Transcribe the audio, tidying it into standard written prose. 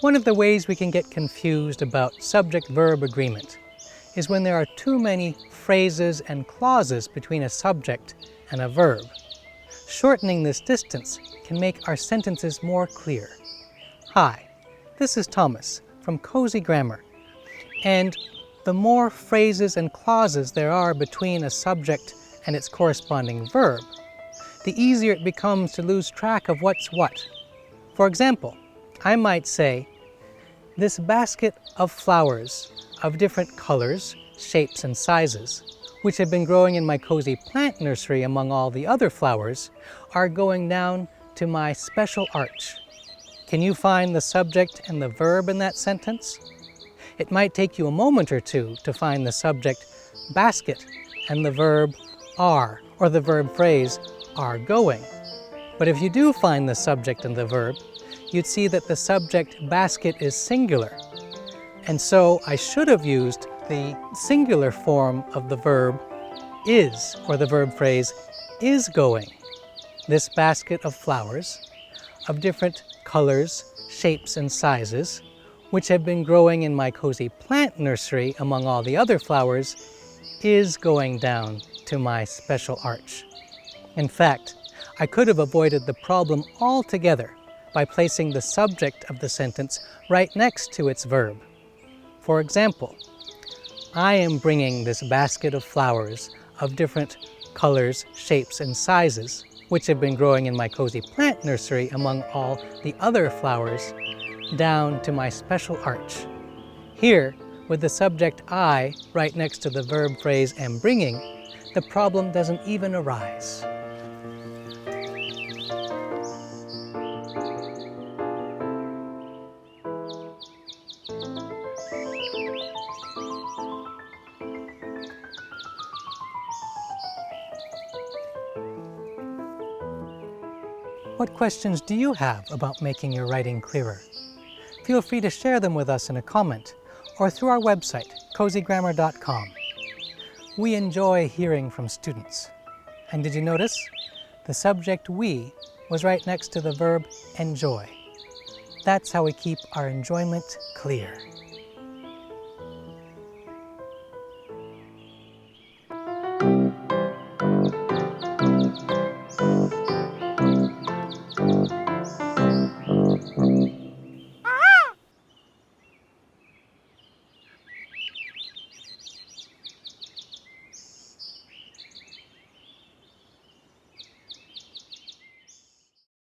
One of the ways we can get confused about subject-verb agreement is when there are too many phrases and clauses between a subject and a verb. Shortening this distance can make our sentences more clear. Hi, this is Thomas from Cozy Grammar, and the more phrases and clauses there are between a subject and its corresponding verb, the easier it becomes to lose track of what's what. For example, I might say, this basket of flowers of different colors, shapes, and sizes, which have been growing in my cozy plant nursery among all the other flowers, are going down to my special arch. Can you find the subject and the verb in that sentence? It might take you a moment or two to find the subject basket and the verb are, or the verb phrase are going. But if you do find the subject and the verb, you'd see that the subject basket is singular. And so I should have used the singular form of the verb is, or the verb phrase is going. This basket of flowers of different colors, shapes, and sizes, which have been growing in my cozy plant nursery among all the other flowers, is going down to my special arch. In fact, I could have avoided the problem altogether by placing the subject of the sentence right next to its verb. For example, I am bringing this basket of flowers of different colors, shapes, and sizes, which have been growing in my cozy plant nursery among all the other flowers, down to my special arch. Here, with the subject I right next to the verb phrase am bringing, the problem doesn't even arise. What questions do you have about making your writing clearer? Feel free to share them with us in a comment or through our website, cozygrammar.com. We enjoy hearing from students. And did you notice? The subject we was right next to the verb enjoy. That's how we keep our enjoyment clear.